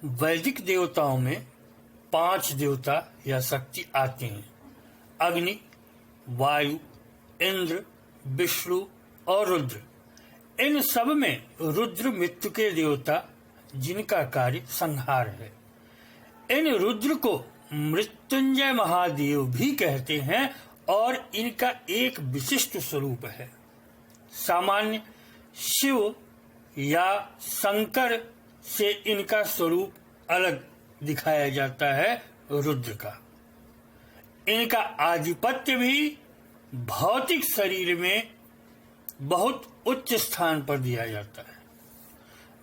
वैदिक देवताओं में 5 देवता या शक्ति आते हैं: अग्नि, वायु, इंद्र, विष्णु और रुद्र। इन सब में रुद्र मृत्यु के देवता, जिनका कार्य संहार है। इन रुद्र को मृत्युंजय महादेव भी कहते हैं और इनका एक विशिष्ट स्वरूप है। सामान्य शिव या शंकर से इनका स्वरूप अलग दिखाया जाता है रुद्र का। इनका आधिपत्य भी भौतिक शरीर में बहुत उच्च स्थान पर दिया जाता है।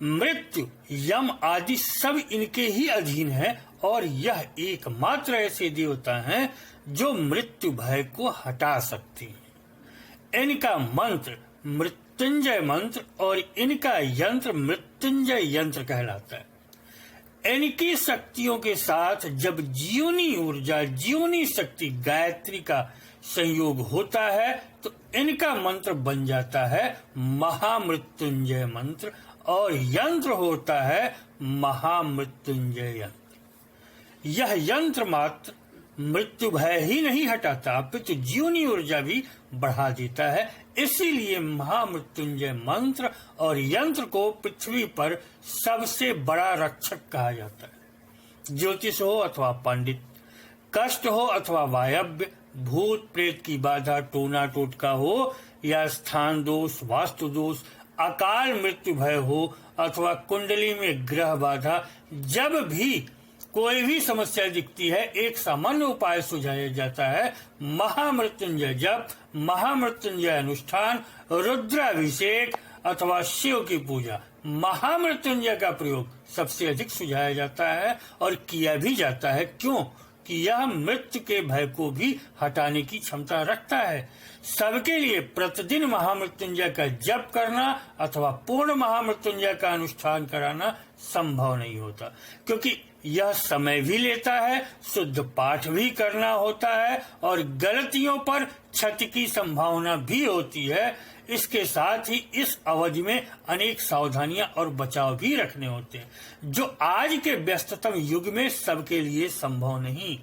मृत्यु, यम आदि सब इनके ही अधीन है और यह एकमात्र ऐसे देवता हैं जो मृत्यु भय को हटा सकते हैं। इनका मंत्र मृत्युंजय मंत्र और इनका यंत्र मृत्युंजय यंत्र कहलाता है। इनकी शक्तियों के साथ जब जीवनी ऊर्जा, जीवनी शक्ति गायत्री का संयोग होता है तो इनका मंत्र बन जाता है महामृत्युंजय मंत्र और यंत्र होता है महामृत्युंजय यंत्र। यह यंत्र मात्र मृत्यु भय ही नहीं हटाता, अपितु जीवनी ऊर्जा भी बढ़ा देता है। इसीलिए महामृत्युंजय मंत्र और यंत्र को पृथ्वी पर सबसे बड़ा रक्षक कहा जाता है। ज्योतिष हो अथवा पंडित, कष्ट हो अथवा वायव्य, भूत प्रेत की बाधा, टोना टोटका हो या स्थान दोष, वास्तु दोष, अकाल मृत्यु भय हो अथवा कुंडली में ग्रह बाधा, जब भी कोई भी समस्या दिखती है एक सामान्य उपाय सुझाया जाता है महामृत्युंजय जप, महामृत्युंजय अनुष्ठान, रुद्राभिषेक अथवा शिव की पूजा। महामृत्युंजय का प्रयोग सबसे अधिक सुझाया जाता है और किया भी जाता है। क्यों? कि यह मृत्यु के भय को भी हटाने की क्षमता रखता है। सबके लिए प्रतिदिन महामृत्युंजय का जप करना अथवा पूर्ण महामृत्युंजय का अनुष्ठान कराना संभव नहीं होता, क्योंकि यह समय भी लेता है, शुद्ध पाठ भी करना होता है और गलतियों पर क्षति की संभावना भी होती है। इसके साथ ही इस अवधि में अनेक सावधानियां और बचाव भी रखने होते हैं, जो आज के व्यस्ततम युग में सबके लिए संभव नहीं।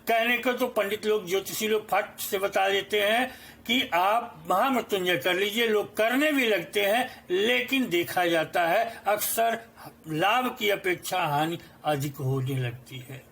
कहने को तो पंडित लोग, ज्योतिषी लोग फट से बता देते हैं कि आप महामृत्युंजय कर लीजिए, लोग करने भी लगते हैं, लेकिन देखा जाता है अक्सर लाभ की अपेक्षा हानि अधिक होने लगती है।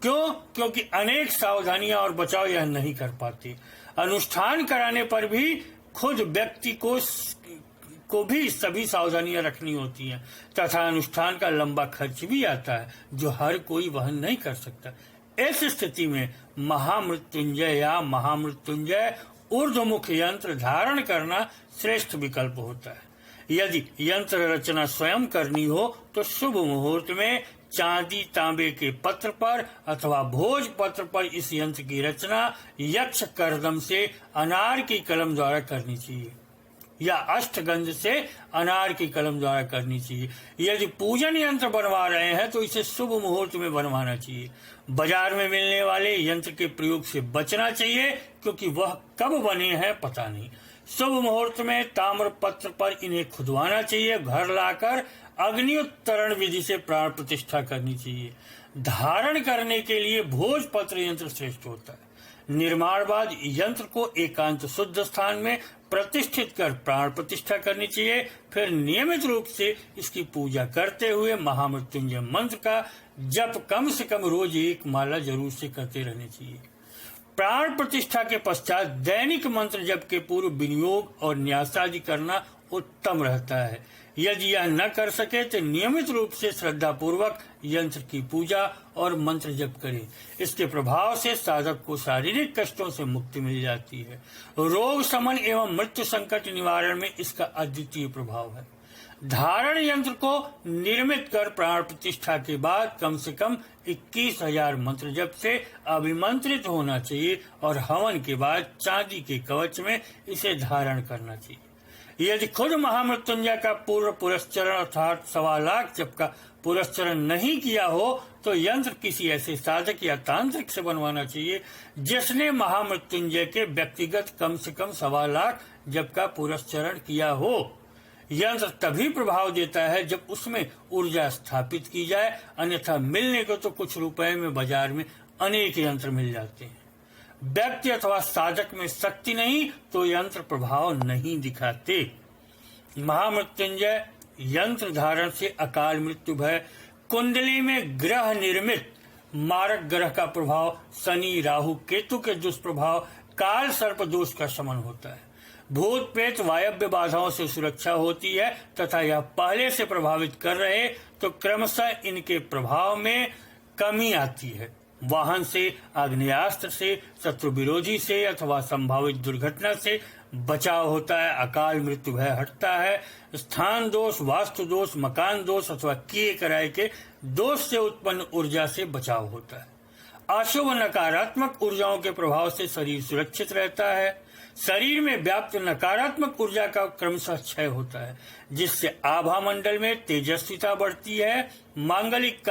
क्यों? क्योंकि अनेक सावधानियां और बचाव यह नहीं कर पाते। अनुष्ठान कराने पर भी खुद व्यक्ति को भी सभी सावधानियां रखनी होती हैं तथा अनुष्ठान का लंबा खर्च भी आता है जो हर कोई वहन नहीं कर सकता। इस स्थिति में महामृत्युंजय या महामृत्युंजय ऊर्ध्वमुख यंत्र धारण करना श्रेष्ठ विकल्प होता है। यदि यंत्र रचना स्वयं करनी हो तो शुभ मुहूर्त में चांदी तांबे के पत्र पर अथवा भोज पत्र पर इस यंत्र की रचना यक्ष करदम से अनार की कलम द्वारा करनी चाहिए या अष्टगंध से अनार की कलम द्वारा करनी चाहिए। यदि पूजन यंत्र बनवा रहे हैं तो इसे शुभ मुहूर्त में बनवाना चाहिए। बाजार में मिलने वाले यंत्र के प्रयोग से बचना चाहिए, क्योंकि वह कब बने हैं पता नहीं। शुभ मुहूर्त में ताम्र पत्र पर इन्हें खुदवाना चाहिए। घर लाकर अग्निउत्तरण विधि से प्राण प्रतिष्ठा करनी चाहिए। धारण करने के लिए भोज पत्र यंत्र श्रेष्ठ होता है। निर्माण बाद यंत्र को एकांत शुद्ध स्थान में प्रतिष्ठित कर प्राण प्रतिष्ठा करनी चाहिए। फिर नियमित रूप से इसकी पूजा करते हुए महामृत्युंजय मंत्र का जप कम से कम रोज 1 माला जरूर से करते रहने चाहिए। प्राण प्रतिष्ठा के पश्चात दैनिक मंत्र जप के पूर्व विनियोग और न्यासादि करना उत्तम रहता है। यदि यह न कर सके तो नियमित रूप से श्रद्धा पूर्वक यंत्र की पूजा और मंत्र जप करें। इसके प्रभाव से साधक को शारीरिक कष्टों से मुक्ति मिल जाती है। रोग शमन एवं मृत्यु संकट निवारण में इसका अद्वितीय प्रभाव है। धारण यंत्र को निर्मित कर प्राण प्रतिष्ठा के बाद कम से कम 21,000 मंत्र जप से अभिमंत्रित होना चाहिए और हवन के बाद चांदी के कवच में इसे धारण करना चाहिए। यदि खुद महामृत्युंजय का पूर्व पुरस्चरण अर्थात 1.25 लाख जप का पुरस्चरण नहीं किया हो तो यंत्र किसी ऐसे साधक या तांत्रिक से बनवाना चाहिए जिसने महामृत्युंजय के व्यक्तिगत कम से कम 1.25 लाख जप का पुरस्चरण किया हो। यंत्र तभी प्रभाव देता है जब उसमें ऊर्जा स्थापित की जाए, अन्यथा मिलने को तो कुछ रुपए में बाजार में अनेक यंत्र मिल जाते हैं। व्यक्ति अथवा साधक में शक्ति नहीं तो यंत्र प्रभाव नहीं दिखाते। महामृत्युंजय यंत्र धारण से अकाल मृत्यु भय, कुंडली में ग्रह निर्मित मारक ग्रह का प्रभाव, शनि राहु केतु के दुष्प्रभाव, काल सर्प दोष का शमन होता है। भूत प्रेत वायव्य बाधाओं से सुरक्षा होती है तथा यह पहले से प्रभावित कर रहे तो क्रमशः इनके प्रभाव में कमी आती है। वाहन से, आग्नेयास्त्र से, शत्रु विरोधी से अथवा संभावित दुर्घटना से बचाव होता है। अकाल मृत्यु भय हटता है। स्थान दोष, वास्तु दोष, मकान दोष अथवा किए कराए के दोष से उत्पन्न ऊर्जा से बचाव होता है। अशुभ नकारात्मक ऊर्जाओं के प्रभाव से शरीर सुरक्षित रहता है। शरीर में व्याप्त नकारात्मक ऊर्जा का क्रमशः क्षय होता है, जिससे आभा मंडल में तेजस्विता बढ़ती है। मांगलिक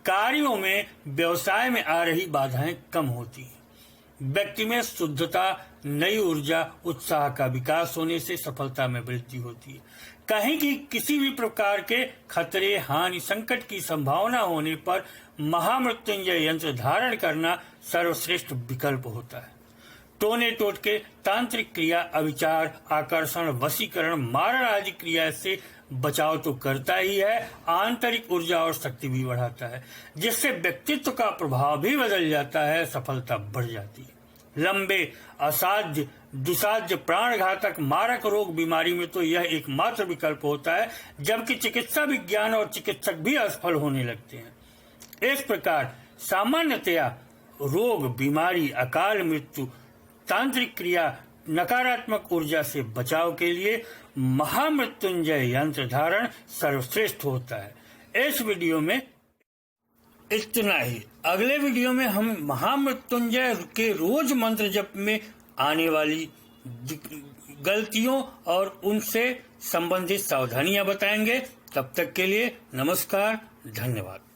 कार्यों में व्यवसाय में आ रही बाधाएं कम होती हैं। व्यक्ति में शुद्धता, नई ऊर्जा, उत्साह का विकास होने से सफलता में वृद्धि होती है। कहीं की किसी भी प्रकार के खतरे, हानि, संकट की संभावना होने पर महामृत्युंजय यंत्र धारण करना सर्वश्रेष्ठ विकल्प होता है। टोने टोटके, तांत्रिक क्रिया, अविचार, आकर्षण, वशीकरण, मारण आदि क्रिया से बचाव तो करता ही है, आंतरिक ऊर्जा और शक्ति भी बढ़ाता है, जिससे व्यक्तित्व का प्रभाव भी बदल जाता है, सफलता बढ़ जाती है। लंबे, असाध्य, दुसाध्य, प्राणघातक, मारक रोग बीमारी में तो यह एकमात्र विकल्प होता है, जबकि चिकित्सा विज्ञान और चिकित्सक भी असफल होने लगते हैं। इस प्रकार सामान्यतया रोग, बीमारी, अकाल मृत्यु, तांत्रिक क्रिया, नकारात्मक ऊर्जा से बचाव के लिए महामृत्युंजय यंत्र धारण सर्वश्रेष्ठ होता है। इस वीडियो में इतना ही। अगले वीडियो में हम महामृत्युंजय के रोज मंत्र जप में आने वाली गलतियों और उनसे संबंधित सावधानियां बताएंगे। तब तक के लिए नमस्कार, धन्यवाद।